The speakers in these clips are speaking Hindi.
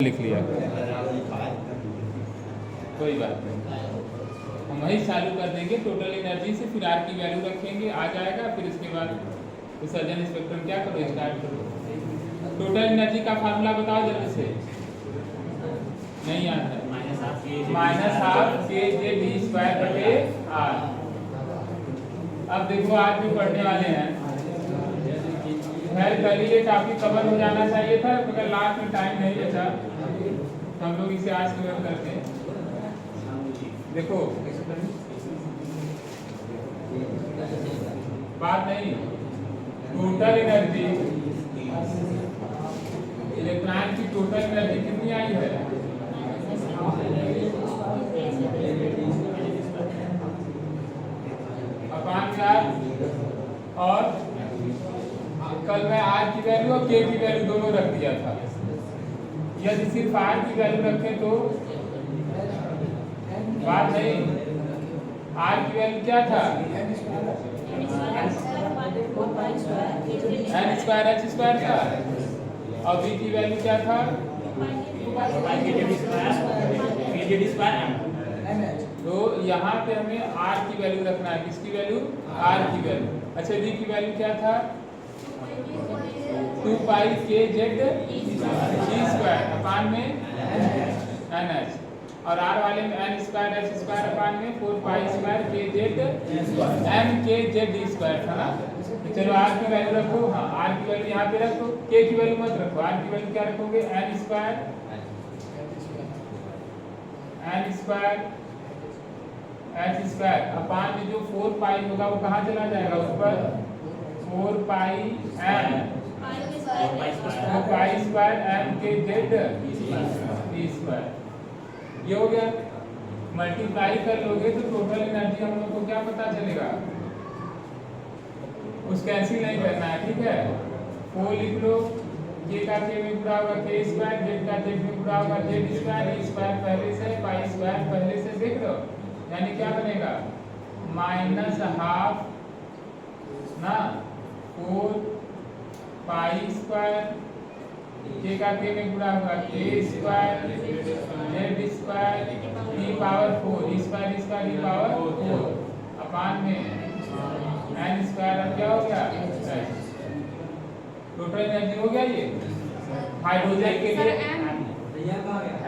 लिख लिया, कोई बात नहीं, हम वही चालू कर देंगे टोटल एनर्जी से, फिर आर की वैल्यू रखेंगे, आ जाएगा। फिर इसके बाद उत्सर्जन स्पेक्ट्रम क्या करो, स्टार्ट करो। टोटल एनर्जी का फार्मूला बताओ जल्दी से, नहीं याद है, -12 kJ/r। अब देखो आज भी पढ़ने वाले हैं, खैर कल ये टॉपिक कवर हो जाना चाहिए था, मगर लास्ट में टाइम नहीं बचा तो हम लोग इसे आज कवर करते हैं। देखो बात नहीं, टोटल एनर्जी इलेक्ट्रॉन की टोटल एनर्जी कितनी आई है, अपान 4, और कल मैं आर की वैल्यू और के की वैल्यू दोनों रख दिया था। यदि सिर्फ आर की वैल्यू रखें तो बात नहीं, आर की वैल्यू क्या था, n² था, और बी की वैल्यू क्या था, तो यहाँ पे हमें आर की वैल्यू रखना है, किसकी वैल्यू, आर की वैल्यू। अच्छा बी की वैल्यू क्या था, 2πkZg² अपान में NH, और आर वाले में n²h² अपान में 4π² mkZd² था ना। तो चलो आर की वैल्यू रखो, हाँ आर की वैल्यू यहाँ पे रखो, के की वैल्यू मत रखो, आर की वैल्यू क्या रखोगे, n² अपान में जो 4π होगा वो कहाँ चला जाएगा ऊपर, 4πm mkZd²। ये हो गया, मल्टीप्लाई कर लोगे तो टोटल एनर्जी हम लोग को क्या पता चलेगा, उस कैंसिल नहीं करना है, ठीक है। 4 लिख लो, k का k में पूरा होगा k², z का z में पूरा होगा z², e² पहले से, π² पहले से, देख लो, यानी क्या बनेगा, -12 ना 4π², k का k में पूरा होगा k² z²e⁴ अपान में n² अब क्या हो गया, टोटल एनर्जी हो गया। ये हाइड्रोजन के लिए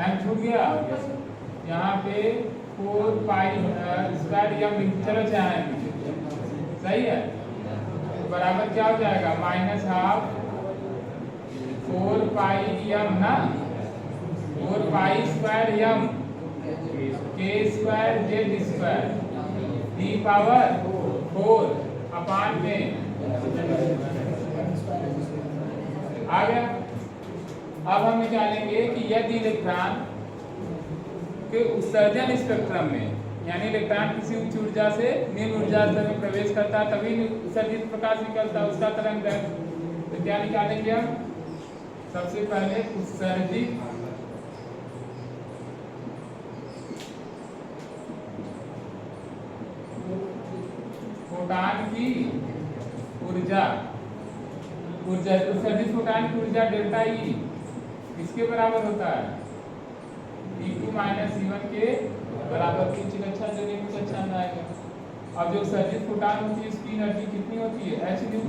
m छूट गया, यहाँ पे 4π² चलो चाहे सही है, तो बराबर क्या हो जाएगा, -12 4πm ना, 4π² k²z² अपान में आ गया। अब हम निकालेंगे कि यदि इलेक्ट्रॉन के उत्सर्जन स्पेक्ट्रम में, यानी इलेक्ट्रॉन किसी उच्च ऊर्जा से निम्न ऊर्जा स्तर में प्रवेश करता है तभी उत्सर्जित प्रकाश निकलता है, उसका तरंग है। तो क्या निकालेंगे हम, सबसे पहले उत्सर्जित फोटॉन की ऊर्जा, उत्सर्जित फोटॉन की ऊर्जा डेल्टा ई किसके बराबर होता है, E2 - E1 के बराबर। कुछ अच्छा जो नहीं कुछ अच्छा ना आएगा। अब जो उत्सर्जित फोटॉन होती है उसकी एनर्जी कितनी होती है, h न्यू,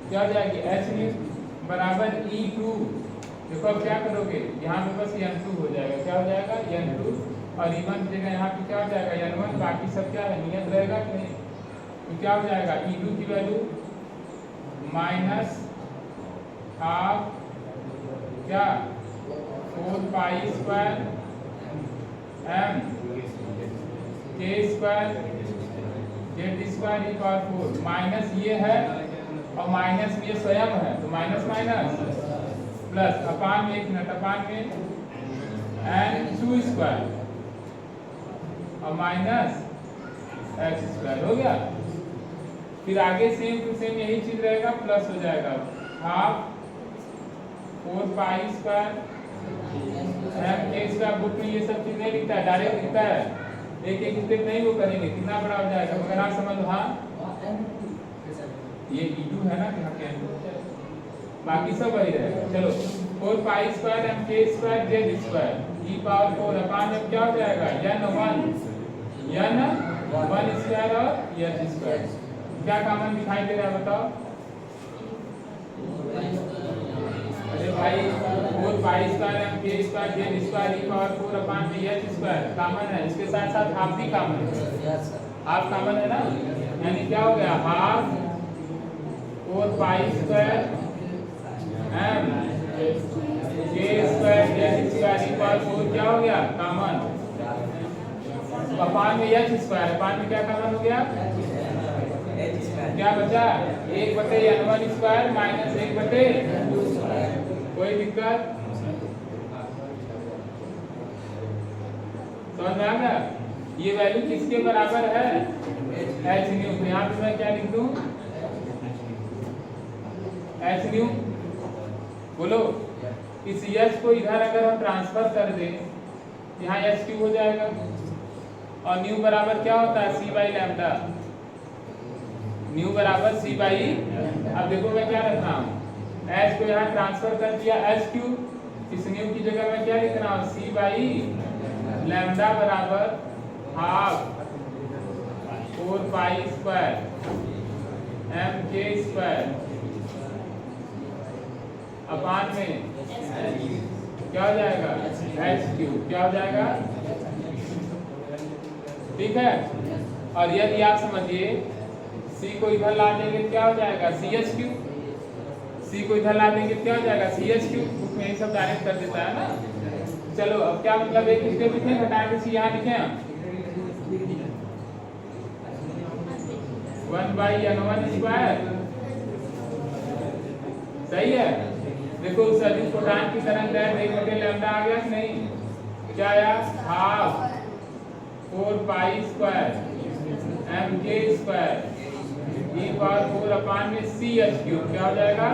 क्या हो जाएगी, h न्यू बराबर E2। देखो अब क्या करोगे, यहाँ पे बस n2 हो जाएगा, क्या हो जाएगा n2, और E1 की जगह यहाँ पे क्या हो जाएगा n1, बाकी सब क्या है नियत रहेगा कि नहीं। तो क्या हो जाएगा, E2 की वैल्यू -12 क्या 4π² m k²z²e⁴ माइनस ये है और माइनस ये स्वयं है, तो माइनस माइनस प्लस अपान में 1 मिनट, अपान में n2² और माइनस h² हो गया। फिर आगे सेम टू सेम यही चीज रहेगा, प्लस हो जाएगा 12 4π² m बुक में ये सब चीज नहीं लिखता है, डायरेक्ट लिखता है, एक एक स्टेप नहीं वो करेंगे, कितना बड़ा हो जाएगा मगर आप समझ लो। हाँ ये E2 है ना यहाँ के, बाकी सब वही रहेगा। चलो 4 पाई स्क्वायर एम के स्क्वायर जेड स्क्वायर ई पावर 4 अपान में क्या हो जाएगा n 1 स्क्वायर और n स्क्वायर। क्या कॉमन दिखाई दे रहा है बताओ? अरे भाई 4 पाई स्क्वायर एम के स्क्वायर जेड स्क्वायर ई पावर 4 अपान में n स्क्वायर कॉमन है। इसके साथ साथ हाफ भी कॉमन है, हाफ कॉमन है ना, यानी क्या हो गया हाफ 4 पाई स्क्वायर एम के स्क्वायर जेड स्क्वायर ई पावर 4 क्या हो गया कॉमन, अपान में h स्क्वायर, अपान में क्या कॉमन हो गया क्या बचा 1/n1 स्क्वायर माइनस 1/2 स्क्वायर। कोई दिक्कत समझ में आ गया? ये वैल्यू किसके बराबर है h न्यू। तो यहाँ पे मैं क्या लिख दूं h न्यू। बोलो इस h को इधर अगर हम ट्रांसफर कर दें यहाँ h क्यूब हो जाएगा और न्यू बराबर क्या होता है c बाई लैम्डा, न्यू बराबर c बाई। अब देखो मैं क्या रख रहा हूँ h को यहाँ ट्रांसफर कर दिया h क्यूब, इस न्यू की जगह मैं क्या लिख रहा हूँ c बाई लैम्डा बराबर हाफ 4 पाई स्क्वायर एम के स्क्वायर अपान में क्या हो जाएगा h क्यूब, क्या हो जाएगा ठीक है। और यदि आप समझिए c को इधर ला देंगे क्या हो जाएगा ch क्यूब, c को इधर ला देंगे क्या हो जाएगा ch क्यूब, बुक में ये सब डायरेक्ट कर देता है ना। चलो अब क्या मतलब एक स्टेप लिखे घटा के c यहाँ लिखे 1/n1 स्क्वायर सही है। देखो उस सदिश प्रोटॉन की तरंग दैर्घ्य 1/लैम्डा आ गया कि नहीं, क्या आया हाफ 4 पाई स्क्वायर एम के स्क्वायर ई पावर 4 अपान में ch क्यूब, क्या हो जाएगा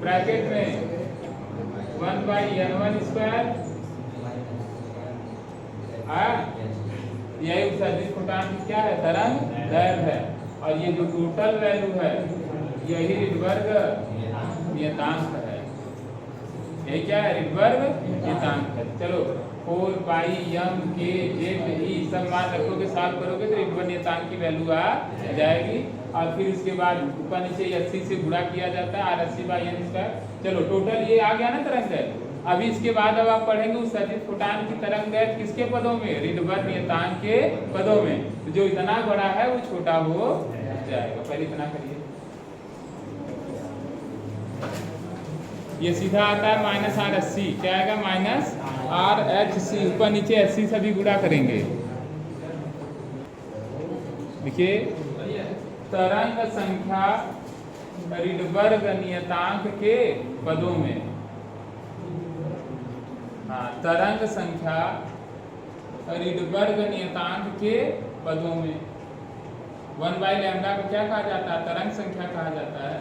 ब्रैकेट में 1/n1 स्क्वायर यही उस सदिश प्रोटॉन की क्या है तरंग दैर्घ्य है। और ये जो टोटल वैल्यू है यही रिडबर्ग नियतांक है, यही क्या है रिडबर्ग नियतांक है। चलो 4 पाई एम के जेड ई सब मान रखोगे सॉल्व करोगे तो रिडबर्ग नियतांक की वैल्यू आ जाएगी। और फिर उसके बाद ऊपर नीचे 80 से गुणा किया जाता है r80/n स्क्वायर। चलो टोटल ये आ गया ना तरंग दैर्घ्य। अभी इसके बाद अब आप पढ़ेंगे उस सदिश प्रोटॉन की तरंग दैर्घ्य किसके पदों में रिडबर्ग नियतांक के पदों में। तो जो इतना बड़ा है वो छोटा हो जाएगा। पहले इतना करिए, ये सीधा आता है -r80, क्या आएगा -r/h(c), ऊपर नीचे 80 सभी गुणा करेंगे। देखिए तरंग संख्या रिडबर्ग नियतांक के पदों में, हाँ तरंग संख्या रिडबर्ग नियतांक के पदों में 1/लैम्डा को क्या कहा जाता है तरंग संख्या कहा जाता है।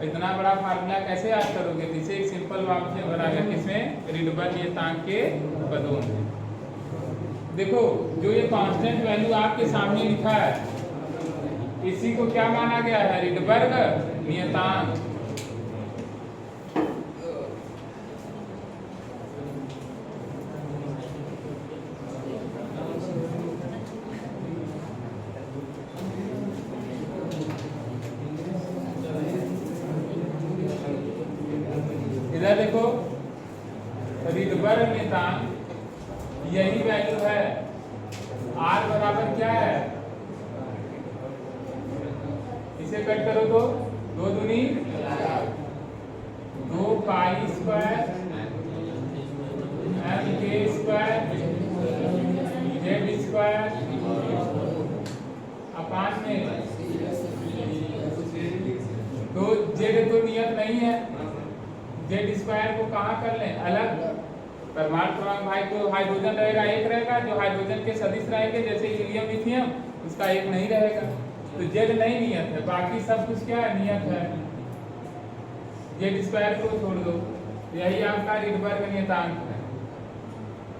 इतना बड़ा फार्मूला कैसे याद करोगे, इसे एक सिंपल वाक्य बनाकर किसमें रिडबर्ग नियतांक के पदों में। देखो जो ये कांस्टेंट वैल्यू आपके सामने लिखा है इसी को क्या माना गया है रिडबर्ग नियतांक। इधर देखो रिडबर्ग नियतांक यही वैल्यू है, r बराबर क्या है, इसे कट करो तो 2 दूनी 2 पाई स्क्वायर एम के स्क्वायर जेड स्क्वायर अपान में तो जेड तो नियत नहीं है, जेड स्क्वायर को कहाँ कर लें अलग। परमाणु क्रमांक भाई तो हाइड्रोजन रहेगा एक रहेगा, जो हाइड्रोजन के सदिश रहेंगे जैसे हीलियम लिथियम उसका एक नहीं रहेगा, तो जेड नहीं नियत है, बाकी सब कुछ क्या है नियत है। जेड स्क्वायर को छोड़ दो, यही आपका रिडबर्ग नियतांक है।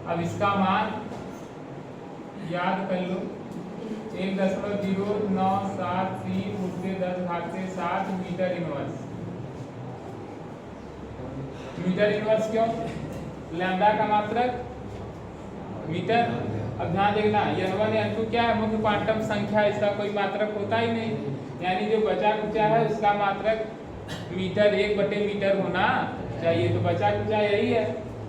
अब इसका मान याद कर लो 1.0973 × 10⁻⁷ मीटर इनवर्स। मीटर इनवर्स क्यों? लैम्डा का मात्रक मीटर। अब ध्यान देखना, n1 n2 क्या है? मुख्य क्वांटम संख्या, इसका कोई मात्रक होता ही नहीं, यानी जो बचा कुचा है उसका मात्रक मीटर 1/मीटर होना चाहिए। तो बचा कुचा यही है,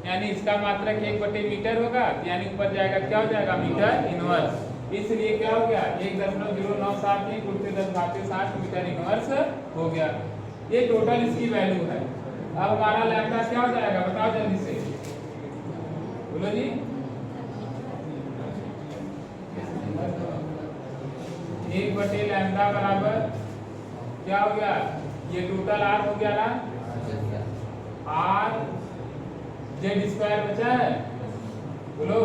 यानी इसका मात्रक 1/मीटर होगा, यानी ऊपर जाएगा क्या हो जाएगा? Metre inverse. इसलिए क्या हो गया? 1.0973 × 10⁻⁷ मीटर इनवर्स हो गया। ये टोटल इसकी वैल्यू है। अब हमारा लैम्डा क्या हो जाएगा? बताओ जल्दी से, बोलो जी। 1/लैम्डा बराबर क्या हो गया? ये टोटल आर हो गया ना, आर जेड स्क्वायर बचा है, बोलो,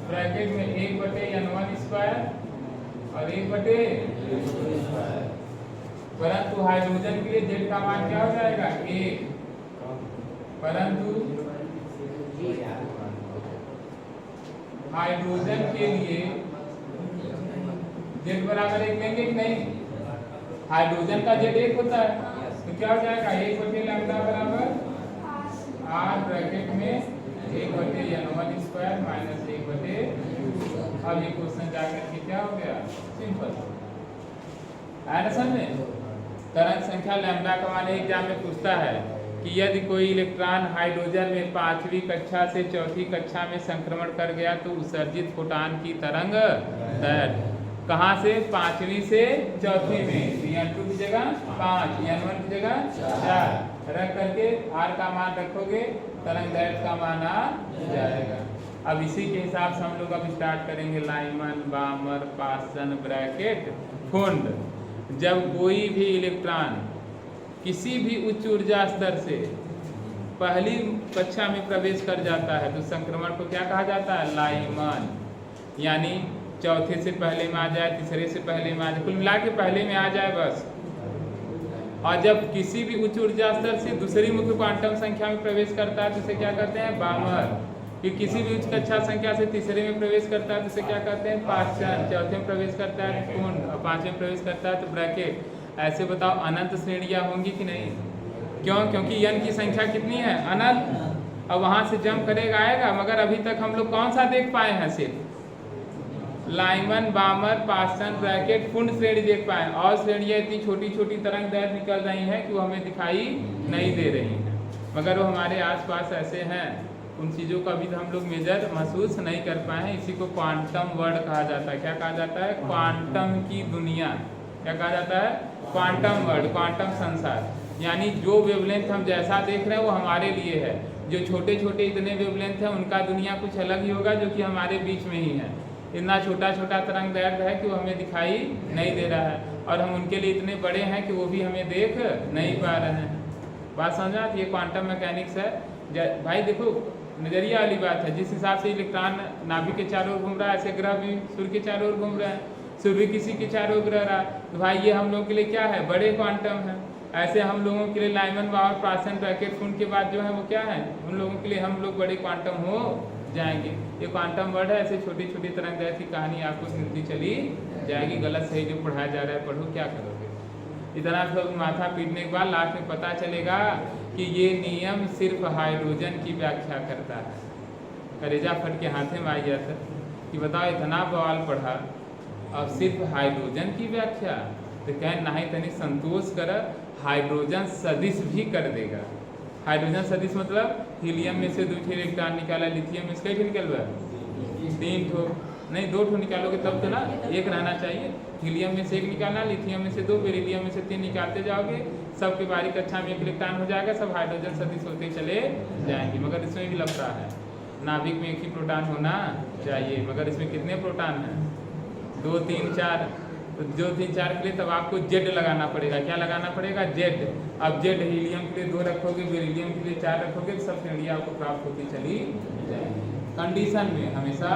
ब्रैकेट में 1/n1 स्क्वायर और 1/, परंतु हाइड्रोजन के लिए जेड का मान क्या हो जाएगा? 1, परंतु हाइड्रोजन के लिए जेड बराबर 1 लेंगे कि नहीं? हाइड्रोजन का जेड 1 होता है, तो क्या हो जाएगा? 1/लैम्डा बराबर आर ब्रैकेट में 1/n1 स्क्वायर माइनस 1/। अब ये क्वेश्चन जाकर के क्या हो गया? सिंपल है ना समझ में? तरंग संख्या लैम्डा का मान एग्जाम में पूछता है कि यदि कोई इलेक्ट्रॉन हाइड्रोजन में 5वीं कक्षा से 4थी कक्षा में संक्रमण कर गया तो उत्सर्जित फोटॉन की तरंग दैर्घ्य कहाँ से? 5वीं से 4थी में, n2 की जगह 5, n1 की जगह 4 रख करके r का मान रखोगे, तरंग दैर्घ्य का मान आ जाएगा। अब इसी के हिसाब से हम लोग अब स्टार्ट करेंगे लाइमन, बामर, पासन, ब्रैकेट, फुंड। जब कोई भी इलेक्ट्रॉन किसी भी उच्च ऊर्जा स्तर से पहली कक्षा में प्रवेश कर जाता है तो संक्रमण को क्या कहा जाता है? लाइमन। यानी चौथे से पहले में आ जाए, तीसरे से पहले में आ जाए, कुल मिला के पहले में आ जाए बस। और जब किसी भी उच्च ऊर्जा स्तर से दूसरी मुख्य क्वांटम संख्या में प्रवेश करता है तो इसे क्या कहते हैं? बामर। कि किसी भी उच्च कक्षा संख्या से तीसरे में प्रवेश करता है तो इसे क्या कहते हैं? पासन। चौथे में प्रवेश करता है तो कुंड, और 5वें में प्रवेश करता है तो ब्रैकेट। ऐसे बताओ अनंत श्रेणियां होंगी कि नहीं? क्यों? क्योंकि n की संख्या कितनी है? अनंत। अब वहां से जंप करेगा आएगा, मगर अभी तक हम लोग कौन सा देख पाए हैं? सिर्फ लाइमन, बामर, पासन, ब्रैकेट, फुंड श्रेणी देख पाए, और श्रेणियां इतनी छोटी छोटी तरंग दैर्घ्य निकल रही हैं कि वो हमें दिखाई नहीं दे रही हैं, मगर वो हमारे आसपास ऐसे हैं, उन चीज़ों का अभी तो हम लोग मेजर महसूस नहीं कर पाए हैं। इसी को क्वांटम वर्ल्ड कहा जाता है। क्या कहा जाता है? क्वांटम की दुनिया। क्या कहा जाता है? क्वांटम वर्ल्ड, क्वांटम संसार। यानी जो वेवलेंथ हम जैसा देख रहे हैं वो हमारे लिए है, जो छोटे छोटे इतने वेवलेंथ हैं उनका दुनिया कुछ अलग ही होगा, जो कि हमारे बीच में ही है। इतना छोटा छोटा तरंग दैर्घ्य है कि वो हमें दिखाई नहीं दे रहा है, और हम उनके लिए इतने बड़े हैं कि वो भी हमें देख नहीं पा रहे हैं। बात समझा? ये क्वांटम मैकेनिक्स है भाई। देखो नजरिया वाली बात है, जिस हिसाब से इलेक्ट्रॉन नाभिक के चारों ओर घूम रहा है, ऐसे ग्रह भी सूर्य के चारों ओर घूम रहे हैं, सूर्य किसी के चारों ओर रहा, तो भाई ये हम लोगों के लिए क्या है? बड़े क्वांटम है। ऐसे हम लोगों के लिए लाइमन, बामर, पासन, ब्रैकेट, फुंड के बाद जो है वो क्या है? उन लोगों के लिए हम लोग बड़े क्वांटम हो जाएंगे। ये क्वांटम वर्ड है। ऐसे छोटी छोटी तरंग दैर्घ्य की कहानी आपको मिलती चली जाएगी। गलत सही जो पढ़ाया जा रहा है पढ़ो, क्या करोगे? इतना सब माथा पीटने के बाद लास्ट में पता चलेगा कि ये नियम सिर्फ हाइड्रोजन की व्याख्या करता है। करेजा फट के हाथे में आ जाता कि बताओ इतना बवाल पढ़ा अब सिर्फ हाइड्रोजन की व्याख्या, तो कहें ना ही तनिक संतोष कर, हाइड्रोजन सदिश भी कर देगा। हाइड्रोजन सदिश मतलब हीलियम में से 2 इलेक्ट्रॉन निकाला, लिथियम में से कई निकल रहा है? 3 ठो नहीं, 2 ठो निकालोगे तब तो ना, 1 रहना चाहिए। हीलियम में से 1 निकालना, लिथियम में से 2, बेरिलियम में से 3 निकालते जाओगे, सबके बारी कक्षा में 1 इलेक्ट्रॉन हो जाएगा, सब हाइड्रोजन सदिश होते चले जाएंगे। मगर इसमें भी लफड़ा है, नाभिक में 1 ही प्रोटॉन होना चाहिए, मगर इसमें कितने प्रोटॉन हैं? 2, 3, 4। तो जो 3, 4 के लिए तब आपको जेड लगाना पड़ेगा। क्या लगाना पड़ेगा? जेड। अब जेड हीलियम के लिए 2 रखोगे, बेरिलियम के लिए 4 रखोगे, सब श्रेणियाँ आपको प्राप्त होती चली जाएगी। कंडीशन में हमेशा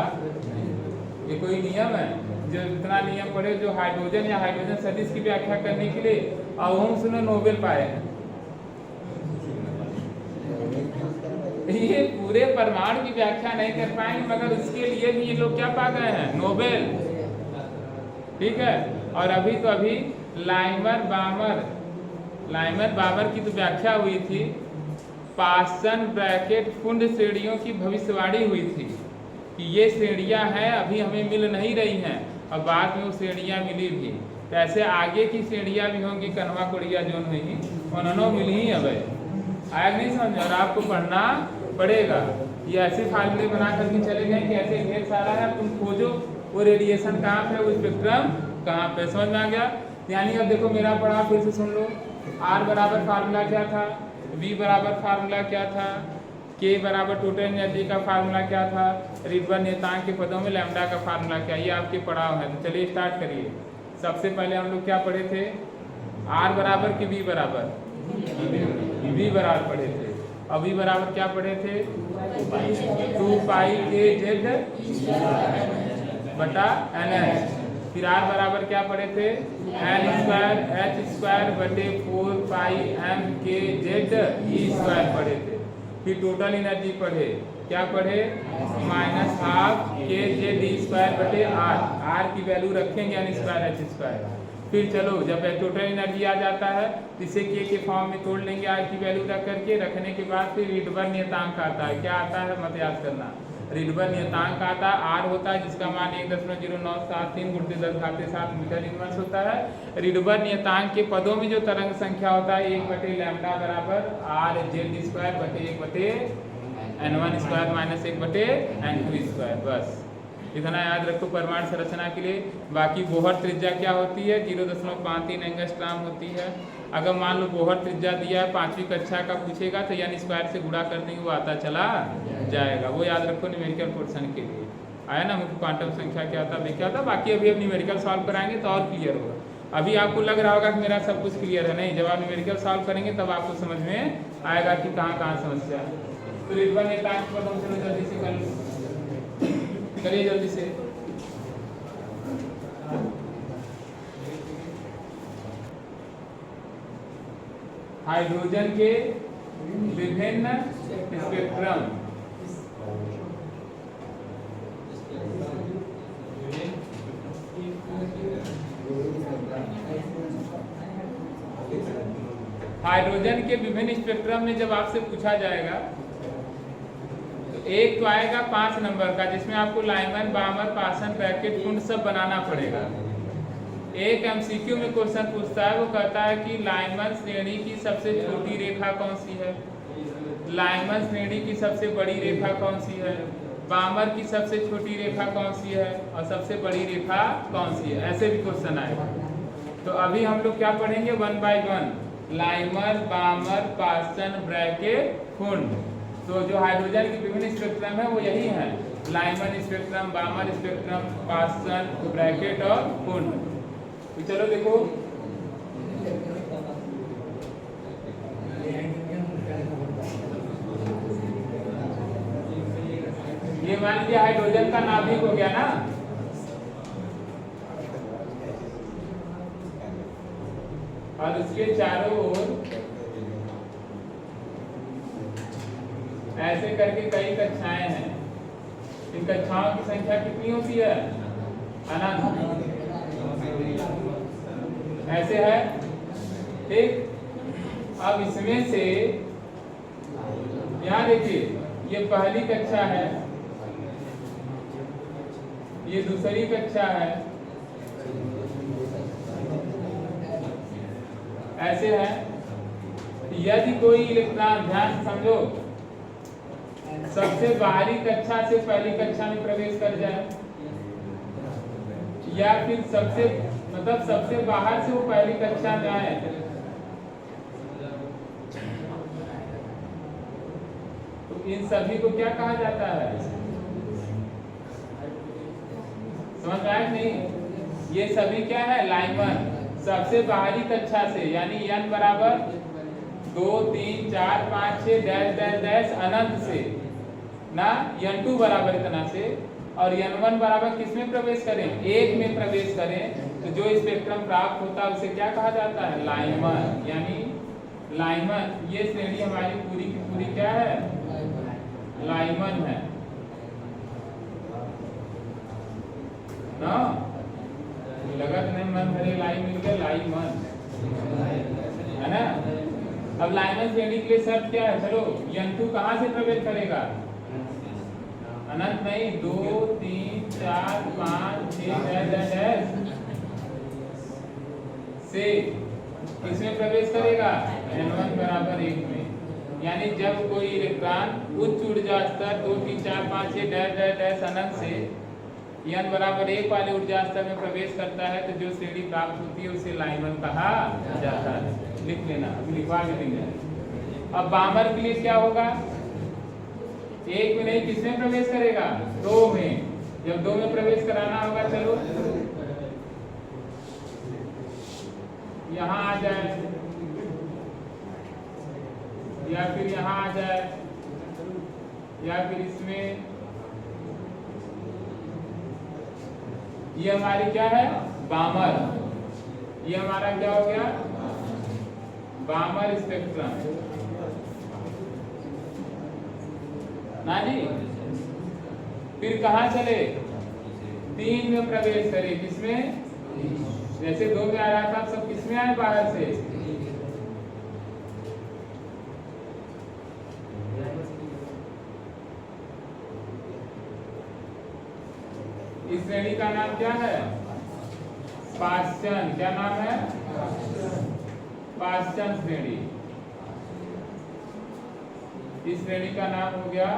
ये कोई नियम है, जो इतना नियम पढ़े, जो हाइड्रोजन या हाइड्रोजन सदिश की व्याख्या करने के लिए अहोम्स ने नोबेल पाए हैं। ये पूरे परमाणु की व्याख्या नहीं कर पाएंगे, मगर उसके लिए भी ये लोग क्या पा गए हैं? नोबेल। ठीक है। और अभी तो लाइमन बामर की तो व्याख्या हुई थी, पासन ब्रैकेट फुंड श्रेणियों की भविष्यवाणी हुई थी कि ये श्रेणियां हैं, अभी हमें मिल नहीं रही हैं और बाद में वो श्रेणियां मिली भी। तो ऐसे आगे की श्रेणियां भी होंगी, कन्वा कुड़िया जो हुई उन्होंने मिली ही अब आया नहीं समझ। और आपको पढ़ना पड़ेगा, ये ऐसे फार्मूले बना करके चले गए कि ऐसे ढेर सारा है, तुम खोजो वो रेडिएशन कहाँ पे, वो स्पेक्ट्रम कहाँ पे। समझ में आ गया? यानी अब देखो मेरा पढ़ा फिर से सुन लो। R बराबर फार्मूला क्या था, V बराबर फार्मूला क्या था, K बराबर टोटल एनर्जी का फार्मूला क्या था, रिडबर्ग नियतांक के पदों में लैम्डा का फार्मूला क्या, ये आपके पढ़ाव है। तो चलिए स्टार्ट करिए। सबसे पहले हम लोग क्या पढ़े थे, R बराबर कि V बराबर, V बराबर पढ़े थे। और V बराबर क्या पढ़े थे, 2 पाई KZ बटा NH। फिर R बराबर क्या पढ़े थे, L स्क्वायर H स्क्वायर बटे 4 पाई MKZ E स्क्वायर पढ़े थे। फिर टोटल एनर्जी पढ़े, क्या पढ़े, -12 KZ स्क्वायर बटे R की वैल्यू रखेंगे यानी स्क्वायर H स्क्वायर। फिर चलो जब टोटल एनर्जी आ जाता है तो इसे K के फॉर्म में तोड़ लेंगे R की वैल्यू रख करके। रखने के बाद फिर रिडबर्ग नियतांक आता है, क्या आता है मत याद करना, रिडबर्ग नियतांक आता है R होता है जिसका मान 1.0973 × 10⁻⁷ मीटर इनवर्स होता है। रिडबर्ग नियतांक के पदों में जो तरंग संख्या होता है 1/λ बराबर RZ स्क्वायर बटे 1/N1 square minus 1/N2 square. बस इतना याद रखो परमाणु संरचना के लिए। बाकी बोहर त्रिज्या क्या होती है, 0.53 एंगस्ट्राम होती है। अगर मान लो बोहर त्रिज्या दिया है 5वीं कक्षा का पूछेगा तो यानी स्क्वायर से गुणा कर देंगे, वो आता चला जाएगा। वो याद रखो न्यूमेरिकल पोर्शन के लिए। आया ना, मुख्य क्वांटम संख्या क्या होता है, क्या होता। बाकी अभी अब न्यूमेरिकल सॉल्व कराएंगे तो और क्लियर होगा। अभी आपको लग रहा होगा कि मेरा सब कुछ क्लियर है, नहीं, जब आप न्यूमेरिकल सॉल्व करेंगे तब आपको समझ में आएगा कि कहाँ कहाँ समस्या है। तो रिडबर्ग नियतांक पर हम चलो जल्दी से कर लो, करिए जल्दी से। हाइड्रोजन के विभिन्न स्पेक्ट्रम, हाइड्रोजन के विभिन्न स्पेक्ट्रम में जब आपसे पूछा जाएगा तो एक तो आएगा 5 नंबर का जिसमें आपको लाइमन, बामर, पासन, ब्रैकेट, कुंड सब बनाना पड़ेगा। एक MCQ में क्वेश्चन पूछता है, वो कहता है कि लाइमन श्रेणी की सबसे छोटी रेखा कौन सी है, लाइमन श्रेणी की सबसे बड़ी रेखा कौन सी है, बामर की सबसे छोटी रेखा कौन सी है और सबसे बड़ी रेखा कौन सी है, ऐसे भी क्वेश्चन आएगा। तो अभी हम लोग क्या पढ़ेंगे 1 बाय 1, लाइमर, बामर, पासन, ब्रैकेट, कुंड। तो जो हाइड्रोजन की विभिन्न स्पेक्ट्रम है वो यही है, लाइमन स्पेक्ट्रम, बामर स्पेक्ट्रम, पासन, ब्रैकेट और कुंड। तो चलो देखो, ये मान लीजिए हाइड्रोजन का नाभिक हो गया ना, और उसके चारों ओर ऐसे करके कई कक्षाएं हैं। इन कक्षाओं की संख्या कितनी होती है, अनंत। ऐसे है, ठीक। अब इसमें से यहाँ देखिए, ये पहली कक्षा है, ये दूसरी कक्षा है, ऐसे है। यदि कोई इलेक्ट्रॉन, ध्यान समझो, सबसे बाहरी कक्षा से पहली कक्षा में प्रवेश कर जाए या फिर सबसे बाहर से वो पहली कक्षा में आए, तो इन सभी को क्या कहा जाता है, समझ आए नहीं? ये सभी क्या है, लाइमन। सबसे बाहरी कक्षा से यानी n बराबर 2 3 4 5 6 डैश डैश डैश अनंत से ना, n2 बराबर इतना से, और n1 बराबर किसमें प्रवेश करें, 1 में प्रवेश करें, तो जो स्पेक्ट्रम प्राप्त होता है उसे क्या कहा जाता है, लाइमन। यानी लाइमन, ये श्रेणी हमारी पूरी की पूरी क्या है, लाइमन है ना। लगत नहीं मन भरे लाई मिल गया, लाइमन है ना। अब लाइनमैन श्रेणी के लिए शर्त क्या है? चलो n2 कहाँ से प्रवेश करेगा? अनंत नहीं, 2 3 4 5 6 डैश से किसमें प्रवेश करेगा? n1 बराबर 1 में। यानी जब कोई इलेक्ट्रॉन उच्च ऊर्जा स्तर 2 3 4 5 6 डैश अनंत से n बराबर 1 वाले ऊर्जा स्तर में प्रवेश करता है तो जो श्रेणी प्राप्त होती है उसे लाइनमैन कहा जाता है। लिख लेना, अभी लिखवा के देंगे। अब बामर के लिए क्या होगा? 1 में नहीं, किसमें प्रवेश करेगा? 2 में। जब 2 में प्रवेश कराना होगा, चलो यहाँ आ जाए या फिर यहाँ आ जाए या फिर इसमें, ये हमारी क्या है? बामर। ये हमारा क्या हो गया? बामर स्पेक्ट्रम ना जी। फिर कहाँ चले? 3 में प्रवेश करे। किसमें? जैसे 2 में आ रहा था, सब किसमें आए? बाहर से। इस श्रेणी का नाम क्या है? पाश्चन। क्या नाम है? पाश्चन श्रेणी। इस श्रेणी का नाम हो गया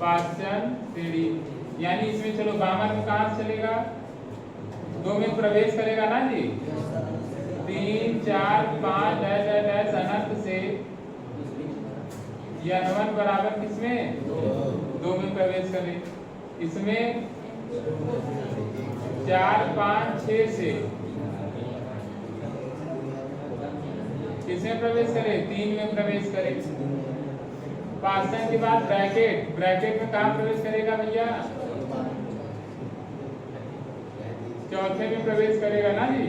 पाश्चन श्रेणी। यानी इसमें चलो बामर में कहाँ से चलेगा? 2 में प्रवेश करेगा ना जी। 3 4 5 डैश अनंत से n1 बराबर किसमें? 2 में प्रवेश करे। इसमें 4 5 6 से किसमें प्रवेश करे? 3 में प्रवेश करे। पाश्चन के बाद ब्रैकेट। ब्रैकेट में कहाँ प्रवेश करेगा भैया? 4थे में प्रवेश करेगा ना जी।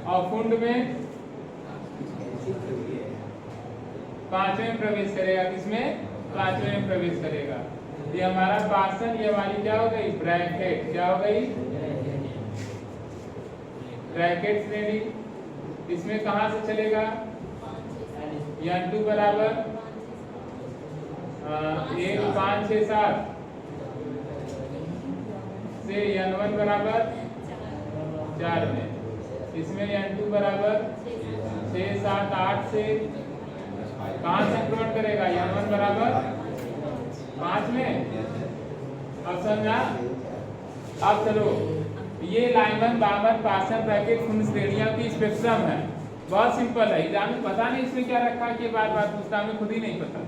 और फुंड में 5वें में प्रवेश करेगा। किसमें? 5वें में प्रवेश करेगा। ये हमारा पाश्चन, ये हमारी क्या हो गई? ब्रैकेट। क्या हो गई? ब्रैकेट श्रेणी। इसमें कहाँ से चलेगा? n2 बराबर 1 5 6 7 से n1 बराबर 4 में। इसमें n2 बराबर 6 7 8 से कहाँ संक्रमण करेगा? n1 बराबर 5 में। अब समझा? अब चलो, ये लाइनमैन, बामर, पाश्चन, ब्रैकेट, फुंड श्रेणियों की स्पेक्ट्रम है। बहुत सिंपल है। एग्जाम में पता नहीं इसमें क्या रखा है कि बार बार पूछता, हमें खुद ही नहीं पता।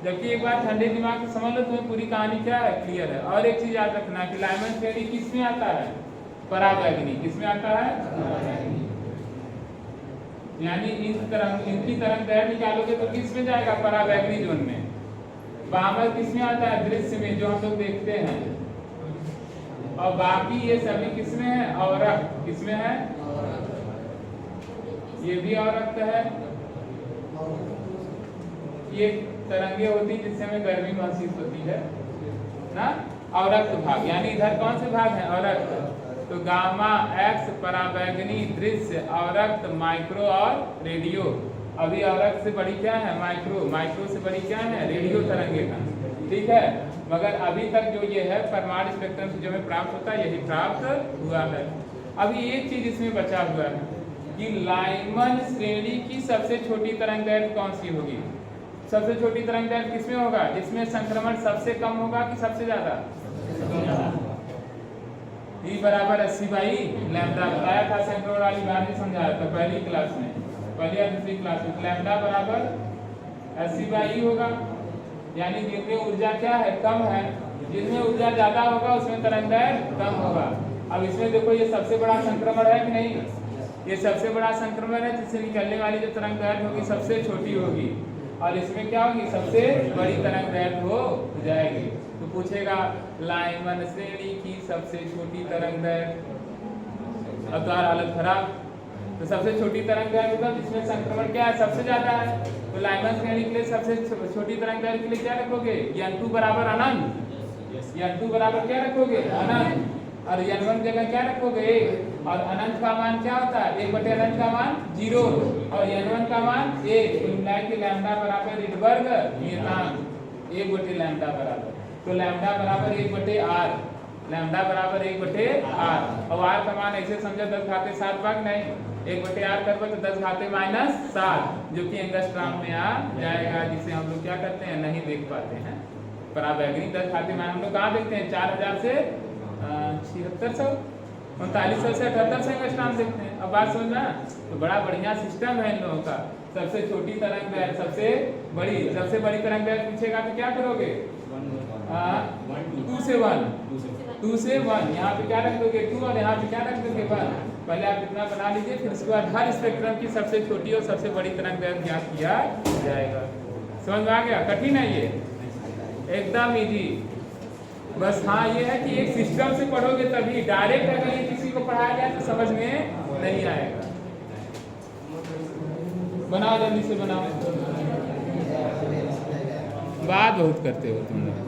जबकि एक बार ठंडे दिमाग से समझ लो, तुम्हें पूरी कहानी क्या है? क्लियर है। और एक चीज याद रखना कि लाइनमैन श्रेणी किसमें आता है? परावैगनी। किसमें आता है? यानी इनकी तरंग दैर्घ्य निकालोगे तो किसमें जाएगा? परावैगनी जोन में। बामर किसमें आता है? दृश्य में, जो हम लोग देखते हैं। और बाकी ये सभी किसमें है? अवरक्त। किसमें है? ये भी अवरक्त है। ये तरंगे होती जिससे हमें गर्मी महसूस होती है ना। अवरक्त भाग, यानी इधर कौन से भाग हैं? अवरक्त। तो गामा, एक्स, परावैगनी, दृश्य, अवरक्त, माइक्रो और रेडियो। अभी अवरक्त से बड़ी क्या है? माइक्रो। माइक्रो से बड़ी क्या है? रेडियो तरंगे का। ठीक है। मगर अभी तक जो ये है परमाणु स्पेक्ट्रम से जो हमें प्राप्त होता है, यही प्राप्त हुआ है। अभी एक चीज इसमें बचा हुआ है कि लाइनमैन श्रेणी की सबसे छोटी तरंगदैर्घ्य कौन सी होगी? सबसे छोटी तरंगदैर्घ्य किसमें होगा? जिसमें संक्रमण सबसे कम होगा कि सबसे ज्यादा? E बराबर 80/λ बताया था संक्रमण वाली बात, नहीं समझाया था पहली क्लास में, पहली या दूसरी क्लास में। लैम्डा बराबर 80/E होगा। यानी जिसमें ऊर्जा क्या है? कम है। जिसमें ऊर्जा ज्यादा होगा उसमें तरंगदैर्घ्य कम होगा। अब इसमें देखो, ये सबसे बड़ा संक्रमण है कि नहीं? ये सबसे बड़ा संक्रमण है, जिससे निकलने वाली जो तरंगदैर्घ्य होगी सबसे छोटी होगी। और इसमें क्या होगी? सबसे बड़ी तरंगदैर्घ्य हो जाएगी। तो पूछेगा लाइनमैन श्रेणी की सबसे छोटी तरंगदैर्घ्य। अब तो हालत खराब। तो सबसे छोटी तरंगदैर्घ्य मतलब जिसमें संक्रमण क्या है? सबसे ज्यादा है। तो लाइनमैन श्रेणी के लिए सबसे छोटी तरंगदैर्घ्य के लिए क्या रखोगे? n2 बराबर अनंत। n2 बराबर क्या रखोगे? अनंत। और n1 जगह क्या रखोगे 1 और अनंत का मान क्या होता है 1 बटे अनंत का मान 0 और n1 का मान 1 तो मिला के लैम्डा बराबर ऋण वर्ग नियतांक 1 बटे लैम्डा बराबर तो लैम्डा बराबर 1 बटे r लैम्डा बराबर 1 बटे r और r का मान ऐसे समझो 10 घाते 7 भाग नहीं 1 बटे r करबो तो 10 घाते -7 जो कि एंगस्ट्रॉम में आ जाएगा जिसे हम लोग क्या करते हैं नहीं देख पाते हैं पराबैंगनी 10 घाते मान हम लोग कहाँ देखते हैं 4000 से 7600 3900 से 7800 एंगस्ट्रॉम देखते हैं। अब बात समझना तो बड़ा बढ़िया सिस्टम है इन लोगों का सबसे छोटी तरंग दैर्घ्य सबसे बड़ी तरंग दैर्घ्य पूछेगा तो क्या करोगे 2 से 1 यहाँ पे क्या रख दोगे 2 और यहाँ पे क्या रख दोगे 1 पहले आप इतना बना लीजिए फिर उसके बाद हर स्पेक्ट्रम की सबसे छोटी और सबसे बड़ी तरंग दैर्घ्य ज्ञात किया जाएगा। समझ में आ गया कठिन है ये एकदम इजी बस हाँ ये है कि एक सिस्टम से पढ़ोगे तभी डायरेक्ट अगर ये किसी को पढ़ाया जाए तो समझ में नहीं आएगा। बनाओ जल्दी से बनाओ बात बहुत करते हो तुम लोग।